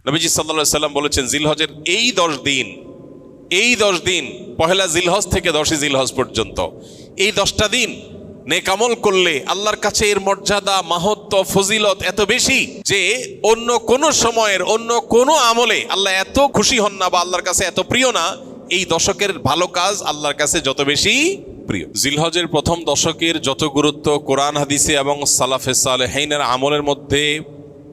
নবীজি সাল্লাল্লাহু আলাইহি সাল্লাম বলেছেন, জিলহজের এই 10 দিন পহেলা জিলহজ থেকে 10ই জিলহজ পর্যন্ত এই 10টা দিন নেক আমল করলে আল্লাহর কাছে এর মর্যাদা, মাহাত্ম্য, ফজিলত এত বেশি যে অন্য কোন সময়ের অন্য কোন আমলে আল্লাহ এত খুশি হন না বা আল্লাহর কাছে এত প্রিয় না। এই দশকের ভালো কাজ আল্লাহর কাছে যত বেশি প্রিয়। জিলহজের প্রথম দশকের যত গুরুত্ব কোরআন হাদিসে এবং সালাফে সালেহিনের আমলের মধ্যে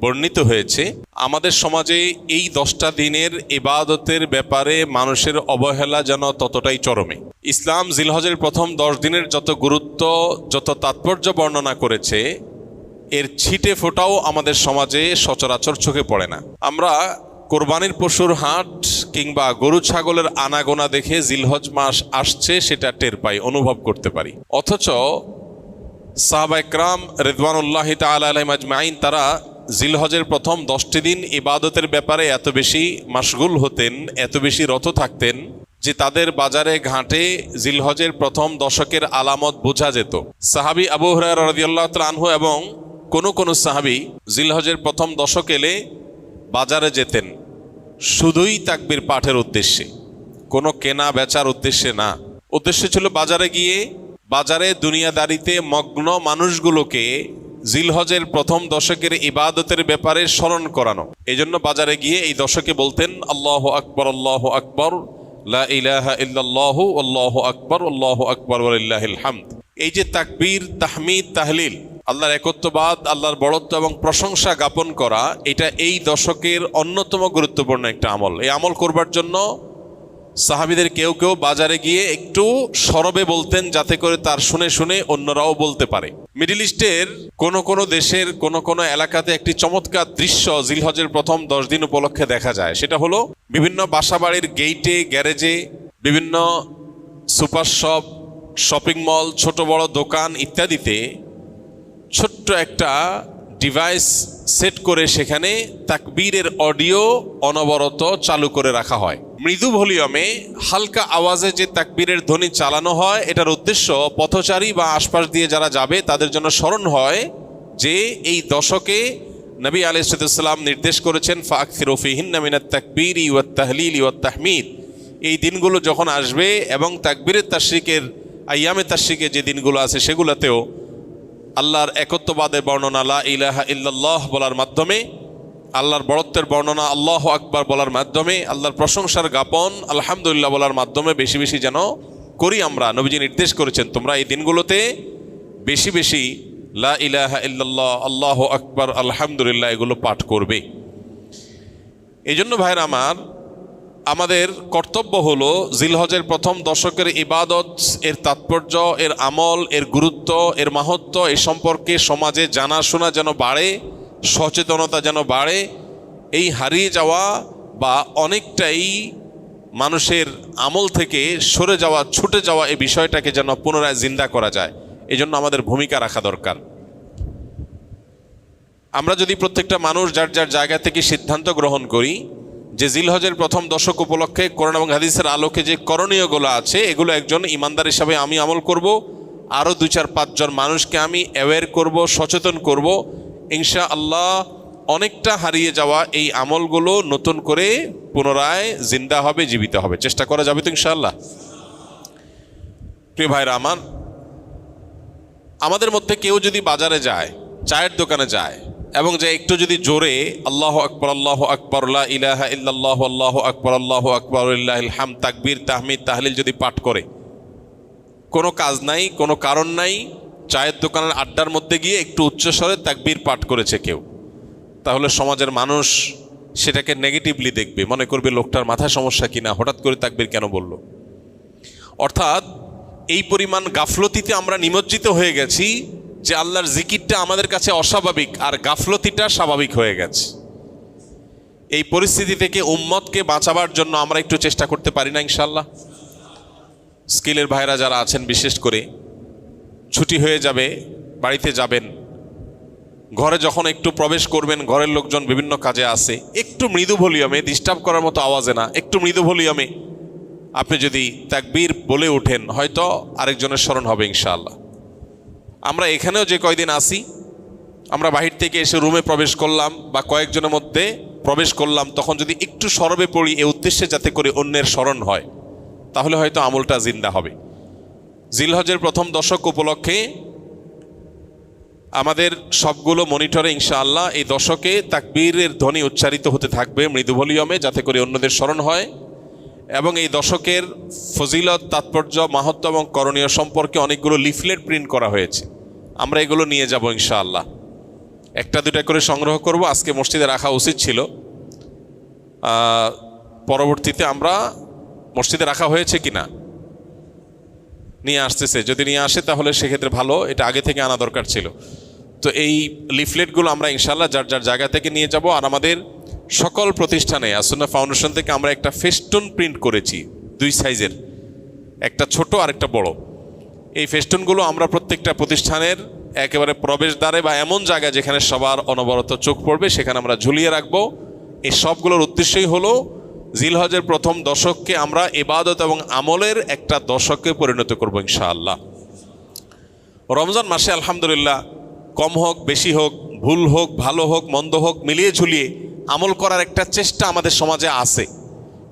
বর্ণিত হয়েছে, আমাদের সমাজে এই 10টা দিনের ইবাদতের ব্যাপারে মানুষের অবহেলা যেন ততটাই চরমে। ইসলাম জিলহজের প্রথম 10 দিনের যত গুরুত্ব, যত তাৎপর্য বর্ণনা করেছে, এর ছিটে ফোটাও আমাদের সমাজে সচরাচর চোখে পড়ে না। আমরা কোরবানির পশুর হাট কিংবা গরু ছাগলের আনাগোনা দেখে জিলহজ মাস আসছে সেটা টের পাই, অনুভব করতে পারি। অথচ সাহাবায়ে কেরাম রিদওয়ানুল্লাহি তাআলা আলাইহিম আজমাইন তারা জিলহজের প্রথম 10টি দিন ইবাদতের ব্যাপারে এত বেশি মাশগুল হতেন, এত বেশি রত থাকতেন যে তাদের বাজারে ঘাটে জিলহজের প্রথম দশকের আলামত বোঝা যেত। সাহাবী আবু হুরায়রা রাদিয়াল্লাহু তাআলা আনহু এবং কোন সাহাবী জিলহজের প্রথম দশক এলে বাজারে যেতেন শুধুই তাকবীর পাঠের উদ্দেশ্যে, কোনো কেনা বেচার উদ্দেশ্যে না। উদ্দেশ্য ছিল বাজারে গিয়ে বাজারে দুনিয়াদারিতে মগ্ন মানুষগুলোকে জিলহজের প্রথম দশকের ইবাদতের ব্যাপারে স্মরণ করানো। এই জন্য বাজারে গিয়ে এই দশকে বলতেন আল্লাহু আকবার, আল্লাহু আকবার, লা ইলাহা ইল্লাল্লাহু, আল্লাহু আকবার, আল্লাহু আকবার ওয়ালিল্লাহিল হামদ। এই যে তাকবীর, তাহমিদ, তাহলিল, আল্লাহর একত্ববাদ, আল্লাহর বড়ত্ব এবং প্রশংসা জ্ঞাপন করা, এটা এই দশকের অন্যতম গুরুত্বপূর্ণ একটা আমল। এই আমল করবার জন্য সাহাবীদের কেউ বাজারে গিয়ে একটু সরবে বলতেন, যাতে করে তার শুনে শুনে অন্যরাও বলতে পারে। মিডল ইস্টের কোন দেশের কোন এলাকাতে একটি চমৎকার দৃশ্য জিলহজের প্রথম 10 দিন উপলক্ষে দেখা যায়। সেটা হলো বিভিন্ন বাসাবাড়ির গেইটে, গ্যারেজে, বিভিন্ন সুপার শপ, শপিং মল, ছোট বড় দোকান ইত্যাদিতে ছোট্ট একটা ডিভাইস সেট করে সেখানে তাকবীরের অডিও অনবরত চালু করে রাখা হয়। মৃদু ভলিউমে হালকা আওয়াজে যে তাকবীরের ধ্বনি চালানো হয়, এটার উদ্দেশ্য পথচারী বা আশপাশ দিয়ে যারা যাবে তাদের জন্য স্মরণ হয় যে এই দশকে নবী আলাইহিস সালাম নির্দেশ করেছেন ফাকসিরু ফিহিন্না মিনাত তাকবীরি ওয়াত তাহলিলি ওয়াত তাহমিদ। এই দিনগুলো যখন আসবে এবং তাকবীরের তাশরিকের আইয়ামে তাশরিকে যে দিনগুলো আছে সেগুলোতেও আল্লাহর একত্ববাদের বর্ণনা লা ইলাহা ইল্লাল্লাহ বলার মাধ্যমে, আল্লাহর বড়ত্বের বর্ণনা আল্লাহু আকবার বলার মাধ্যমে, আল্লাহর প্রশংসার জ্ঞাপন আলহামদুলিল্লাহ বলার মাধ্যমে বেশি বেশি যেন করি আমরা। নবীজি নির্দেশ করেছেন তোমরা এই দিনগুলোতে বেশি বেশি লা ইলাহা ইল্লাল্লাহ, আল্লাহু আকবার, আলহামদুলিল্লাহ এগুলো পাঠ করবে। এই জন্য ভাইরা আমার, আমাদের কর্তব্য হলো জিলহজের প্রথম দশকের ইবাদত, এর তাৎপর্য, এর আমল, এর গুরুত্ব, এর মাহাত্ম্য এ সম্পর্কে সমাজে জানাশোনা যেন বাড়ে, সচেতনতা যেন বাড়ে। এই হারিয়ে যাওয়া বা অনেকটাই মানুষের আমল থেকে সরে যাওয়া, ছুটে যাওয়া এই বিষয়টাকে যেন পুনরায় জিন্দা করা যায়, এই জন্য আমাদের ভূমিকা রাখা দরকার। আমরা যদি প্রত্যেকটা মানুষ যার যার জায়গা থেকে সিদ্ধান্ত গ্রহণ করি যে জিলহজের প্রথম দশক উপলক্ষে কোরআন এবং হাদিসের আলোকে যে করণীয়গুলো আছে এগুলো একজন ইমানদার হিসাবে আমি আমল করব, আরও 2-4-5 জন মানুষকে আমি অ্যাওয়্যার করব, সচেতন করব, ইনশাআল্লাহ অনেকটা হারিয়ে যাওয়া এই আমলগুলো নতুন করে পুনরায় জিন্দা হবে, জীবিত হবে। চেষ্টা করা যাবে তো ইনশাআল্লাহ? প্রিয় ভাইরা আমার, আমাদের মধ্যে কেউ যদি বাজারে যায়, চায়ের দোকানে যায় এবং যে একটু যদি জোরে আল্লাহু আকবার, আল্লাহু আকবার, লা ইলাহা ইল্লাল্লাহু, আল্লাহু আকবার, আল্লাহু আকবার ওয়ালিল্লাহিল হামদ, তাকবীর, তাহমিদ, তাহলিল যদি পাঠ করে, কোনো কাজ নাই, কোনো কারণ নাই, চায়ের দোকানের আড্ডার মধ্যে গিয়ে একটু উচ্চস্বরে তাকবীর পাঠ করেছে কেউ, তাহলে সমাজের মানুষ সেটাকে নেগেটিভলি দেখবে, মনে করবে লোকটার মাথায় সমস্যা কিনা, হঠাৎ করে তাকবীর কেন বলল। অর্থাৎ এই পরিমাণ গাফলতিতে আমরা নিমজ্জিত হয়ে গেছি যে আল্লাহর জিকিরটা আমাদের কাছে অস্বাভাবিক আর গাফলতিটা স্বাভাবিক হয়ে গেছে। এই পরিস্থিতি থেকে উম্মতকে বাঁচাবার জন্য আমরা একটু চেষ্টা করতে পারি না ইনশাআল্লাহ? স্কিলের ভাইরা যারা আছেন, বিশেষ করে ছুটি হয়ে যাবে, বাড়িতে যাবেন, ঘরে যখন একটু প্রবেশ করবেন, ঘরের লোকজন বিভিন্ন কাজে আছে, একটু মৃদু ভলিউমে, ডিস্টার্ব করার মতো আওয়াজে না, একটু মৃদু ভলিউমে আপনি যদি তাকবীর বলে ওঠেন, হয়তো আরেকজনের স্মরণ হবে ইনশাআল্লাহ। আমরা এখানেও যে কয়দিন আসি, আমরা বাহির থেকে এসে রুমে প্রবেশ করলাম বা কয়েকজনের মধ্যে প্রবেশ করলাম তখন যদি একটু সরবে পড়ি এ উদ্দেশ্যে যাতে করে অন্যের স্মরণ হয়, তাহলে হয়তো আমলটা জিন্দা হবে। জিলহজের প্রথম দশক উপলক্ষে আমাদের সবগুলো মনিটরে ইনশাআল্লাহ এই দশকে তাকবীরের ধ্বনি উচ্চারিত হতে থাকবে মৃদু ভলিউমে, যাতে করে অন্যদের স্মরণ হয়। এবং এই দশকের ফজিলত, তাৎপর্য, মাহাত্ম্য এবং করণীয় সম্পর্কে অনেকগুলো লিফলেট প্রিন্ট করা হয়েছে। আমরা এগুলো নিয়ে যাব ইনশাআল্লাহ, একটা দুটা করে সংগ্রহ করব। আজকে মসজিদে রাখা উচিত ছিল, পরবর্তীতে আমরা মসজিদে রাখা হয়েছে কিনা নিয়ে আসতেছে, যদি নিয়ে আসে তাহলে সেক্ষেত্রে ভালো, এটা আগে থেকে আনা দরকার ছিল। তো এই লিফলেটগুলো আমরা ইনশাআল্লাহ যার যার জায়গা থেকে নিয়ে যাব। আর আমাদের সকল প্রতিষ্ঠানে আসুন্নাহ ফাউন্ডেশন থেকে আমরা একটা ফেস্টুন প্রিন্ট করেছি, 2 সাইজের, একটা ছোট আর একটা বড়। এই ফেস্টুনগুলো আমরা প্রত্যেকটা প্রতিষ্ঠানের একেবারে প্রবেশদ্বারে বা এমন জায়গায় যেখানে সবার অনবরত চোখ পড়বে সেখানে আমরা ঝুলিয়ে রাখবো। এই সবগুলোর উদ্দেশ্যই হলো জিলহজের প্রথম দশককে আমরা ইবাদত এবং আমলের একটা দশকে পরিণত করব ইনশাআল্লাহ। রমজান মাসে আলহামদুলিল্লাহ কম হোক বেশি হোক, ভুল হোক ভালো হোক মন্দ হোক, মিলিয়ে ঝুলিয়ে আমল করার একটা চেষ্টা আমাদের সমাজে আছে।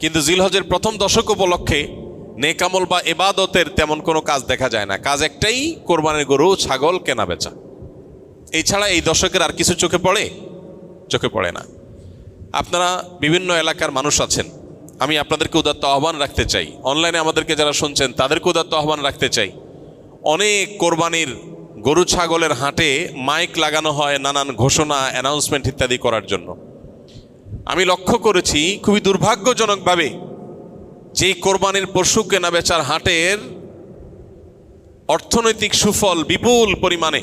কিন্তু জিলহজের প্রথম দশক উপলক্ষে নেক আমল বা ইবাদতের তেমন কোনো কাজ দেখা যায় না। কাজ একটাই, কোরবানির গরু ছাগল কেনা বেচা। এছাড়া এই দশকের আর কিছু চোখে পড়ে? চোখে পড়ে না। আপনারা বিভিন্ন এলাকার মানুষ আছেন, আমি আপনাদেরকে উদাত্ত আহ্বান রাখতে চাই, অনলাইনে আমাদেরকে যারা শুনছেন তাদেরকে উদাত্ত আহ্বান রাখতে চাই। অনেক কোরবানির গরু ছাগলের হাটে মাইক লাগানো হয় নানান ঘোষণা, অ্যানাউন্সমেন্ট ইত্যাদি করার জন্য। আমি লক্ষ্য করেছি খুবই দুর্ভাগ্যজনকভাবে যেই কোরবানির পশু কেনা বেচার হাটের অর্থনৈতিক সুফল বিপুল পরিমাণে,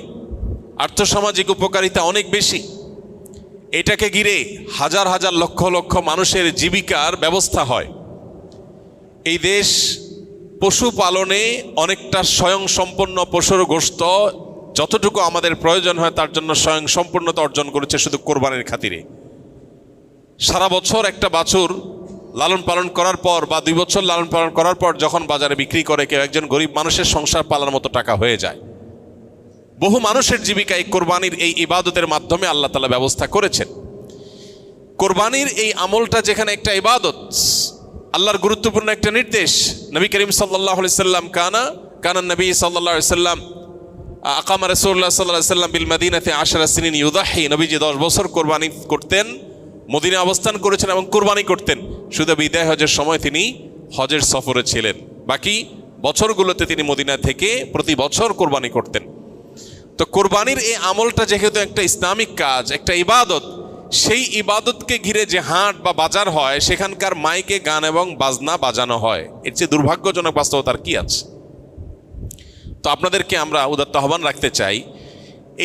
আর্থসামাজিক উপকারিতা অনেক বেশি, এটাকে ঘিরে হাজার হাজার লক্ষ লক্ষ মানুষের জীবিকার ব্যবস্থা হয়। এই দেশ পশুপালনে অনেকটা স্বয়ংসম্পন্ন, পশুর গোশত যতটুকু আমাদের প্রয়োজন হয় তার জন্য স্বয়ংসম্পূর্ণতা অর্জন করেছে শুধু কোরবানির খাতিরে। সারা বছর একটা বাছুর লালন পালন করার পর বা 2 বছর লালন পালন করার পর যখন বাজারে বিক্রি করে কেউ একজন গরিব মানুষের সংসার পালার মতো টাকা হয়ে যায়। বহু মানুষের জীবিকা এই কোরবানির এই ইবাদতের মাধ্যমে আল্লাহ তাআলা ব্যবস্থা করেছেন। কোরবানির এই আমলটা যেখানে একটা ইবাদত, আল্লাহর গুরুত্বপূর্ণ একটা নির্দেশ। নবী করিম সাল্লাল্লাহু আলাইহি সাল্লাম কানা নবী সাল্লাল্লাহু আলাইহি সাল্লাম আকামা রাসূলুল্লাহ সাল্লাল্লাহু আলাইহি সাল্লাম বিল মদিনাতে 10 সিনিন ইউদাহি, নবীজি 10 বছর কোরবানি করতেন, মদিনায় অবস্থান করেছেন এবং কোরবানি করতেন। শুধু বিদায় হজের সময় তিনি হজের সফরে ছিলেন, বাকি বছরগুলোতে তিনি মদিনা থেকে প্রতি বছর কোরবানি করতেন। তো কোরবানির এই আমলটা যেহেতু একটা ইসলামিক কাজ, একটা ইবাদত, সেই ইবাদতকে ঘিরে যে হাট বা বাজার হয় সেখানকার মাইকে গান এবং বাজনা বাজানো হয়, এর চেয়ে দুর্ভাগ্যজনক বাস্তবতার কি আছে? তো আপনাদেরকে আমরা উদাত্ত আহ্বান রাখতে চাই,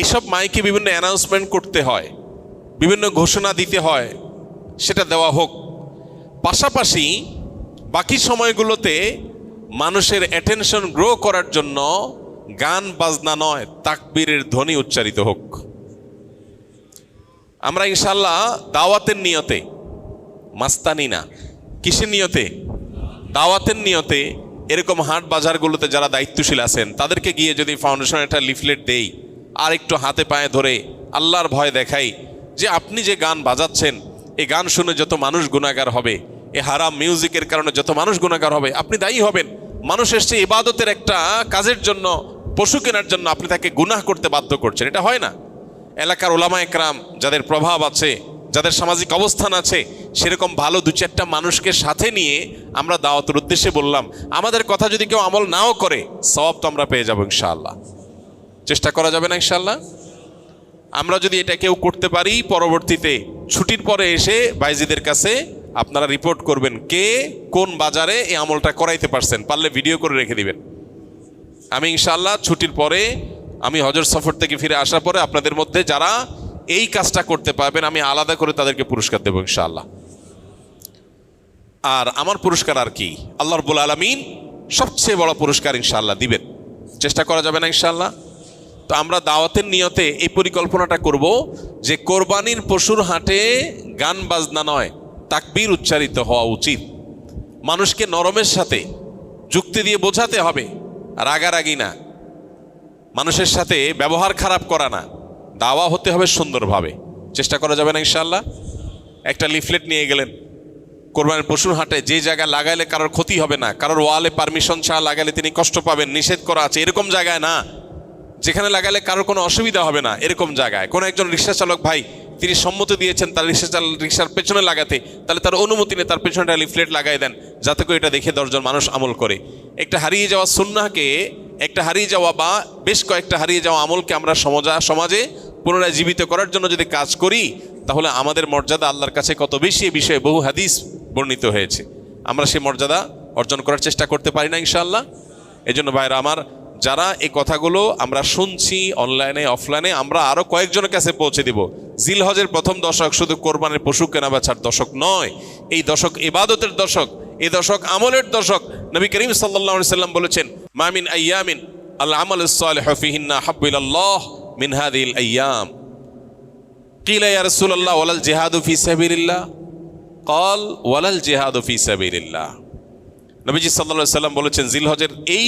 এইসব মাইকে বিভিন্ন অ্যানাউন্সমেন্ট করতে হয়, বিভিন্ন ঘোষণা দিতে হয়, সেটা দেওয়া হোক। পাশাপাশি বাকি সময়গুলোতে মানুষের অ্যাটেনশন গ্রো করার জন্য গান বাজনা নয়, তাকবীরের ধ্বনি উচ্চারিত হোক। আমরা ইনশাআল্লাহ দাওয়াতের নিয়তে, মাস্তানি না, কিসের নিয়তে? দাওয়াতের নিয়তে এরকম হাট বাজারগুলোতে যারা দায়িত্বশীল আছেন তাদেরকে গিয়ে যদি ফাউন্ডেশন একটা লিফলেট দেই আর একটু হাতে পায়ে ধরে আল্লাহর ভয় দেখাই যে আপনি যে গান বাজাচ্ছেন এই গান শুনে যত মানুষ গুনাহগার হবে, এ হারাম মিউজিকের কারণে যত মানুষ গুনাহগার হবে, আপনি দায়ী হবেন। মানুষ এসছে ইবাদতের একটা কাজের জন্য, পশু কেনার জন্য, আপনি তাকে গুনাহ করতে বাধ্য করছেন, এটা হয় না। এলাকার ওলামা একরাম যাদের প্রভাব আছে, যাদের সামাজিক অবস্থান আছে, সেরকম ভালো 2-4টা মানুষকে সাথে নিয়ে আমরা দাওয়াতের উদ্দেশ্যে বললাম। আমাদের কথা যদি কেউ আমল নাও করে সওয়াব তো আমরা পেয়ে যাবো ইনশাআল্লাহ। চেষ্টা করা যাবে না ইনশাআল্লাহ? আমরা যদি এটা কেউ করতে পারি, পরবর্তীতে ছুটির পরে এসে বাইজিদের কাছে আপনারা রিপোর্ট করবেন কে কোন বাজারে এই আমলটা করাইতে পারছেন, পারলে ভিডিও করে রেখে দিবেন। আমি ইনশাআল্লাহ ছুটির পরে, আমি হজের সফর থেকে ফিরে আসার পরে আপনাদের মধ্যে যারা এই কাজটা করতে পারবেন আমি আলাদা করে তাদেরকে পুরস্কার দেবো ইনশাআল্লাহ। আর আমার পুরস্কার আর কি, আল্লাহ রাব্বুল আলামিন সবচেয়ে বড় পুরস্কার ইনশাআল্লাহ দিবেন। চেষ্টা করা যাবে না ইনশাআল্লাহ? তো আমরা দাওয়াতের নিয়তে এই পরিকল্পনাটা করব যে কোরবানির পশুর হাটে গান বাজনা নয়, তাকবীর উচ্চারিত হওয়া উচিত। মানুষকে নরমের সাথে যুক্তি দিয়ে বোঝাতে হবে, রাগারাগি না, মানুষের সাথে ব্যবহার খারাপ করা না, দাওয়া হতে হবে সুন্দরভাবে। চেষ্টা করা যাবে না ইনশাআল্লাহ? একটা লিফলেট নিয়ে গেলেন, কোরবানির পশুর হাটে যে জায়গায় লাগাইলে কারোর ক্ষতি হবে না, কারোর ওয়ালে পারমিশন ছাড়া লাগালে তিনি কষ্ট পাবেন, নিষেধ করা আছে, এরকম জায়গায় না। যেখানে লাগালে কারোর কোনো অসুবিধা হবে না এরকম জায়গায়। কোনো একজন রিক্সা চালক ভাই তিনি সম্মতি দিয়েছেন তার রিক্সার পেছনে লাগাতে, তাহলে তার অনুমতি নিয়ে তার পেছনে লিফলেট লাগাই দেন, যাতে করে এটা দেখে 10 জন মানুষ আমল করে। একটা হারিয়ে যাওয়া সুন্নাহকে, একটা হারিয়ে যাওয়া বা বেশ কয়েকটা হারিয়ে যাওয়া আমলকে আমরা সমাজে পুনরায় জীবিত করার জন্য যদি কাজ করি, তাহলে আমাদের মর্যাদা আল্লাহর কাছে কত বেশি, এ বিষয়ে বহু হাদিস বর্ণিত হয়েছে। আমরা সেই মর্যাদা অর্জন করার চেষ্টা করতে পারি না ইনশাআল্লাহ? এই জন্য ভাইরা আমার, যারা এই কথাগুলো আমরা শুনছি অনলাইনে অফলাইনে, আমরা আরো কয়েকজনের কাছে পৌঁছে দিব। জিলহজের প্রথম দশক শুধু কোরবানির পশু কেনা বেচার দশক নয়, এই দশক ইবাদতের দশক, এই দশক আমলের দশক। নবী করিম সাল্লাল্লাহু আলাইহি সাল্লাম বলেছেন, মা মিন আইয়ামিন আল আমালুস সালিহু ফিহিন্না হাব্বু ইলাল্লাহ মিন হাযিহিল আইয়াম। কিলা ইয়া রাসূলুল্লাহ ওয়ালাল জিহাদু ফি সাবিলিল্লাহ? ক্বাল ওয়ালাল জিহাদু ফি সাবিলিল্লাহ। নবীজি সাল্লাল্লাহু আলাইহি সাল্লাম বলেছেন, জিলহজের এই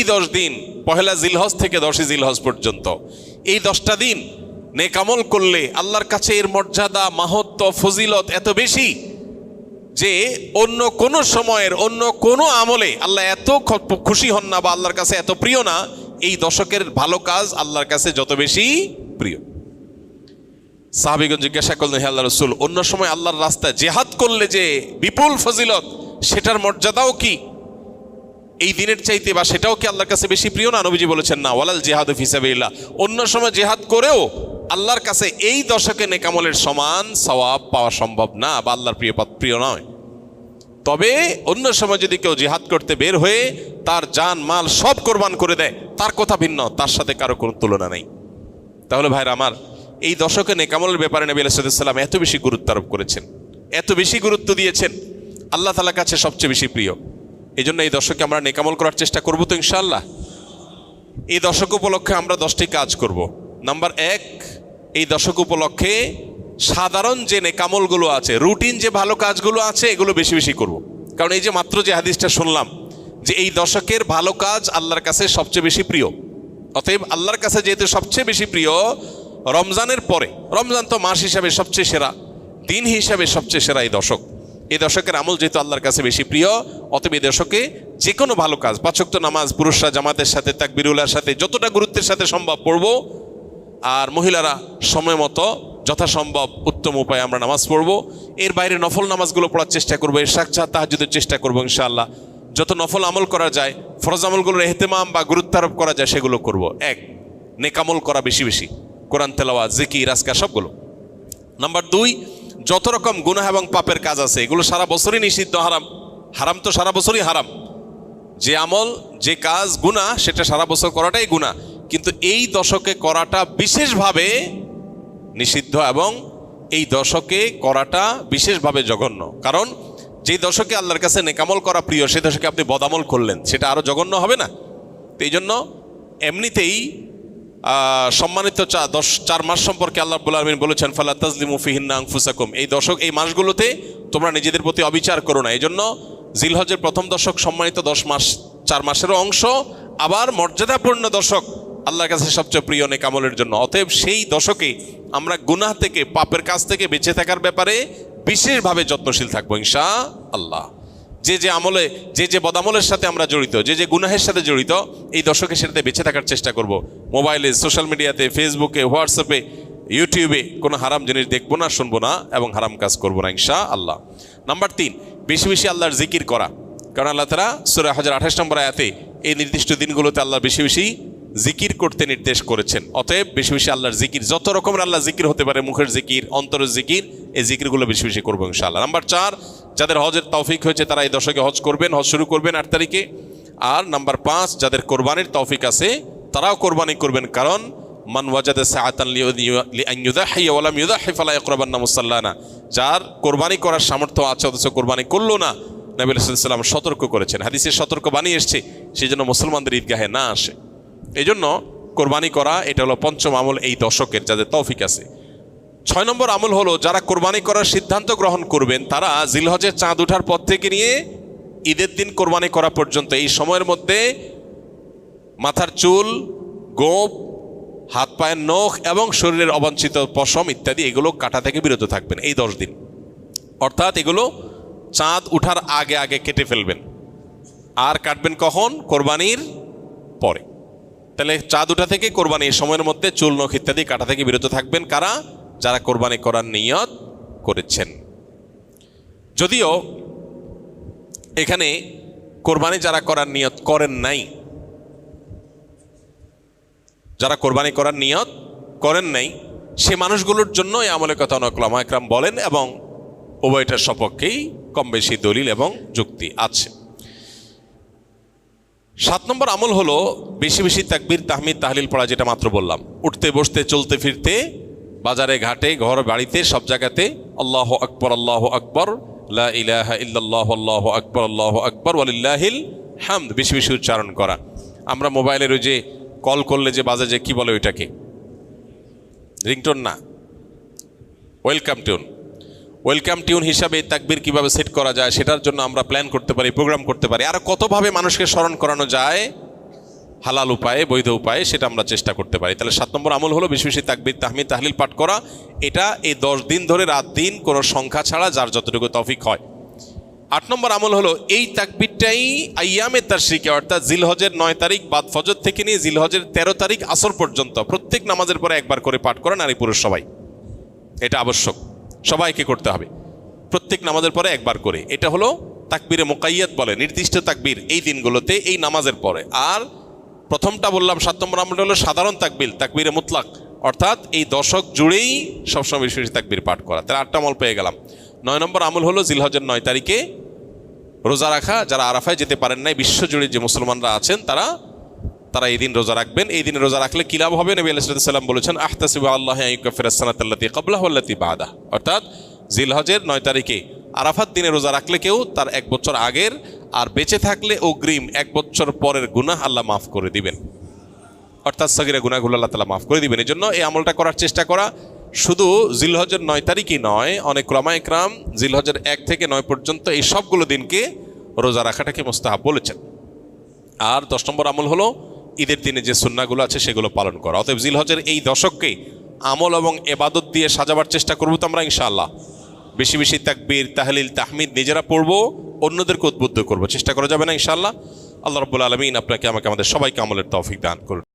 10 দিন পহেলা জিলহজ থেকে 10 জিলহজ পর্যন্ত, এই 10টা দিন নেক আমল করলে আল্লাহর কাছে এর মর্যাদা, মাহাত্ম্য, ফজিলত এত বেশি যে অন্য কোন সময়ের অন্য কোন আমলে আল্লাহ এত খুশি হন না বা আল্লাহর কাছে এত প্রিয় না। এই দশকের ভালো কাজ আল্লাহর কাছে যত বেশি প্রিয়। সাহাবীগণ জিজ্ঞাসা করলেন, হে আল্লাহর রাসূল, অন্য সময় আল্লাহর রাস্তায় জিহাদ করলে যে বিপুল ফজিলত, সেটার মর্যাদাও কি এই দিনের চাইতে বা সেটাও কি আল্লাহর কাছে বেশি প্রিয় না? নবীজি বলেছেন, না, ওয়ালাল জিহাদু ফি সাবিলিল্লাহ। অন্য সময় জিহাদ করেও আল্লাহর কাছে এই দশকে নেক আমলের সমান সওয়াব পাওয়া সম্ভব না বা আল্লাহর প্রিয় নয়। তবে অন্য সময় যদি কেউ জিহাদ করতে বের হয়ে তার জান মাল সব কোরবান করে দেয়, তার কথা ভিন্ন, তার সাথে কারো কোনো তুলনা নেই। তাহলে ভাইরা আমার, এই দশকে নেক আমলের ব্যাপারে নবী আলাইহিস সালাম এত বেশি গুরুত্ব আরোপ করেছেন, এত বেশি গুরুত্ব দিয়েছেন, আল্লাহ তাআলার কাছে সবচেয়ে বেশি প্রিয়। এই জন্য এই দশকে আমরা নেক আমল করার চেষ্টা করবো তো ইনশাআল্লাহ। এই দশক উপলক্ষে আমরা 10টি কাজ করব। নাম্বার 1, এই দশক উপলক্ষে সাধারণ যে নেক আমলগুলো আছে, রুটিন যে ভালো কাজগুলো আছে, এগুলো বেশি বেশি করব। কারণ এই যে মাত্র যে হাদিসটা শুনলাম যে এই দশকের ভালো কাজ আল্লাহর কাছে সবচেয়ে বেশি প্রিয়, অতএব আল্লাহর কাছে যেহেতু সবচেয়ে বেশি প্রিয়, রমজানের পরে, রমজান তো মাস হিসাবে সবচেয়ে সেরা, দিন হিসাবে সবচেয়ে সেরা এই দশক, এই দশকের আমল যেহেতু আল্লাহর কাছে বেশি প্রিয়, অতএব এই দশকে যে কোনো ভালো কাজ, 5 ওয়াক্ত নামাজ পুরুষরা জামাতের সাথে তাকবীরুল্লাহর সাথে যতটা গুরুত্বের সাথে সম্ভব পড়ব, আর মহিলারা সময় মতো যথাসম্ভব উত্তম উপায়ে আমরা নামাজ পড়ব। এর বাইরে নফল নামাজগুলো পড়ার চেষ্টা করবো, ইশরাক তাহাজ্জুদের চেষ্টা করবো ইনশাআল্লাহ। যত নফল আমল করা যায়, ফরজ আমলগুলোর ইহতিমাম বা গুরুত্ব আরোপ করা যায় সেগুলো করব। 1, নেক আমল করা বেশি বেশি, কোরআন তেলাওয়াত, জিকির, আজকার সবগুলো। নাম্বার 2, যত রকম গুনাহ এবং পাপের কাজ আছে এগুলো সারা বছরই নিষিদ্ধ, হারাম তো সারা বছরই হারাম। যে আমল, যে কাজ গুনাহ, সেটা সারা বছর করাটাই গুনাহ, কিন্তু এই দশকে করাটা বিশেষভাবে নিষিদ্ধ এবং এই দশকে করাটা বিশেষভাবে জঘন্য। কারণ যে দশকে আল্লাহর কাছে নেক আমল করা প্রিয়, সে দশকে আপনি বদামল করলেন, সেটা আরো জঘন্য হবে না? তো এই জন্য এমনিতেই সম্মানিত 4 মাস সম্পর্কে আল্লাহ রাব্বুল আলামিন বলেছেন, ফালা তাজলিমু ফিহিন্না আনফুসাকুম। এই দশক, এই মাসগুলোতে তোমরা নিজেদের প্রতি অবিচার করো না। এই জন্য জিলহজের প্রথম দশক সম্মানিত 10 মাস, 4 মাসেরও অংশ, আবার মর্যাদাপূর্ণ দশক, আল্লাহর কাছে সবচেয়ে প্রিয় নেক আমলের জন্য। অতএব সেই দশকে আমরা গুনাহ থেকে, পাপের কাজ থেকে বেঁচে থাকার ব্যাপারে বিশেষভাবে যত্নশীল থাকবো ইনশাআল্লাহ। যে আমলে, যে বদামলের সাথে আমরা জড়িত, যে গুনাহের সাথে জড়িত, এই দশকে সেটাতে বেঁচে থাকার চেষ্টা করব। মোবাইলে, সোশ্যাল মিডিয়াতে, ফেসবুকে, হোয়াটসঅ্যাপে, ইউটিউবে কোনো হারাম জিনিস দেখবো না, শুনবো না এবং হারাম কাজ করবো না ইনশাআল্লাহ। নাম্বার 3, বেশি বেশি আল্লাহর জিকির করা। কারণ আল্লাহ তাআলা সূরা হজের 28 নম্বর আয়াতে এই নির্দিষ্ট দিনগুলোতে আল্লাহ বেশি বেশি জিকির করতে নির্দেশ করেছেন। অতএব বেশি বেশি আল্লাহর জিকির, যত রকমের আল্লাহ জিকির হতে পারে, মুখের জিকির, অন্তরের জিকির, এই জিকিরগুলো বেশি বেশি করবো ইনশাআল্লাহ। নাম্বার 4, যাদের হজের তৌফিক হয়েছে তারা এই দশকে হজ করবেন, হজ শুরু করবেন 8 তারিখে। আর নাম্বার 5, যাদের কোরবানির তৌফিক আছে তারাও কোরবানি করবেন, কারণ মান ওয়াজাদা সাআতান লিআন ইউযাহিয়া ওয়া লাম ইউযাহি ফালা ইয়াকরাবান্না মুসাল্লানা। যার কোরবানি করার সামর্থ্য আছে অথচ কোরবানি করলো না, নবী সাল্লাল্লাহু আলাইহি ওয়াসাল্লাম সতর্ক করেছেন, হাদিসে সতর্ক বাণী এসেছে, সেই জন্য মুসলমানদের ঈদগাহে না আসে। এই জন্য কোরবানি করা এটা হলো 5ম আমল এই দশকের, যাদের তৌফিক আছে। 6 নম্বর আমল হলো, যারা কোরবানি করার সিদ্ধান্ত গ্রহণ করবেন তারা জিলহজের চাঁদ ওঠার পর থেকে নিয়ে ঈদের দিন কোরবানি করা পর্যন্ত এই সময়ের মধ্যে মাথার চুল, গোঁফ, হাত পায়ের নখ এবং শরীরের অবাঞ্ছিত পশম ইত্যাদি এগুলো কাটা থেকে বিরত থাকবেন এই 10 দিন। অর্থাৎ এগুলো চাঁদ উঠার আগে আগে কেটে ফেলবেন। আর কাটবেন কখন? কোরবানির পরে। তাহলে চাঁদ উঠা থেকে কোরবানি এই সময়ের মধ্যে চুল নখ ইত্যাদি কাটা থেকে বিরত থাকবেন কারা? যারা কোরবানি করার নিয়ত করেছেন। যদিও এখানে কোরবানি যারা করার নিয়ত করেন নাই, যারা কোরবানি করার নিয়ত করেন নাই সে মানুষগুলোর জন্য এই আমলের কথা অনেক উলামা একরাম বলেন এবং উভয়টার সপক্ষেই কম বেশি দলিল এবং যুক্তি আছে। 7 নম্বর আমল হলো বেশি বেশি তাকবীর তাহমিদ তাহলিল পড়া, যেটা মাত্র বললাম। উঠতে বসতে চলতে ফিরতে বাজারে ঘাটে ঘর বাড়িতে সব জায়গাতে আল্লাহু আকবার লা ইলাহা ইল্লাল্লাহু আল্লাহু আকবার ওয়ালিল্লাহিল হামদ বেশি বেশি উচ্চারণ করা। আমরা মোবাইলের ওই যে কল করলে যে বাজে যে কি বলে ওইটাকে, রিংটোন না, ওয়েলকাম টিউন হিসাবে তাকবীর কিভাবে সেট করা যায় সেটার জন্য আমরা প্ল্যান করতে পারি, প্রোগ্রাম করতে পারি। আর কতভাবে মানুষকে স্মরণ করানো যায় হালাল উপায়ে, বৈধ উপায়ে, সেটা আমরা চেষ্টা করতে পারি। তাহলে 7 নম্বর আমল হলো বেশি বেশি তাকবীর তাহমিদ তাহলিল পাঠ করা। এটা এই 10 দিন ধরে রাত দিন কোনো সংখ্যা ছাড়া যার যতটুকু তৌফিক হয়। 8 নম্বর আমল হলো এই তাকবীরটাই আইয়ামে তাশরিকে অর্থাৎ জিলহজের 9 তারিখ বাদ ফজর থেকে নিয়ে জিলহজের 13 তারিখ আসর পর্যন্ত প্রত্যেক নামাজের পরে একবার করে পাঠ করা, নারী পুরুষ সবাই। এটা আবশ্যক, সবাইকে করতে হবে প্রত্যেক নামাজের পরে একবার করে। এটা হলো তাকবীরে মুকাইয়াদ বলে, নির্দিষ্ট তাকবীর এই দিনগুলোতে এই নামাজের পরে। আর প্রথমটা বললাম 7 নম্বর আমলটা হলো সাধারণ তাকবীর, তাকবীরে মুতলাক, অর্থাৎ এই দশক জুড়েই সবসময় বেশি বেশি তাকবীর পাঠ করা। তাহলে 8টা আমল পেয়ে গেলাম। 9 নম্বর আমল হলো জিলহজের 9 তারিখে রোজা রাখা। যারা আরাফায় যেতে পারেন নাই, বিশ্বজুড়ে যে মুসলমানরা আছেন তারা এই দিন রোজা রাখবেন। এই দিনে রোজা রাখলে কি লাভ হবে? নবী আলাইহিস সালাম বলেছেন আহতাসিবু আল্লাহি আন ইউকাফিরাস সানাতাল্লাতী ক্বাবলাহু ওয়াল্লাতী বা'দাহু। অর্থাৎ জিলহজের 9 তারিখে আরাফাত দিনে রোজা রাখলে কেউ তার 1 বছর আগের আর বেঁচে থাকলে অগ্রিম 1 বছর পরের গুনাহ আল্লাহ মাফ করে দিবেন। অর্থাৎ সগীরা গুনাহগুলো আল্লাহ তাআলা মাফ করে দিবেন। এই জন্য এই আমলটা করার চেষ্টা করা। শুধু জিলহজের 9 তারিখই নয়, অনেক উলামা ইকরাম জিলহজের 1 থেকে 9 পর্যন্ত এই সবগুলো দিনকে রোজা রাখাটাকে মুস্তাহাব বলেছেন। আর 10 নম্বর আমল হলো ঈদের দিনে যে সুন্নাহগুলো আছে সেগুলো পালন করা। অতএব জিলহজের এই দশককে আমল এবং ইবাদত দিয়ে সাজাবার চেষ্টা করবো তো আমরা ইনশাআল্লাহ। বেশি বেশি তাকবীর তাহলিল তাহমিদ নিজেরা পড়বো, অন্যদেরকে উদ্বুদ্ধ করবো, চেষ্টা করা যাবে না ইনশাআল্লাহ। আল্লাহ রাব্বুল আলামিন আপনাকে আমাকে আমাদের সবাইকে আমলের তৌফিক দান করুন।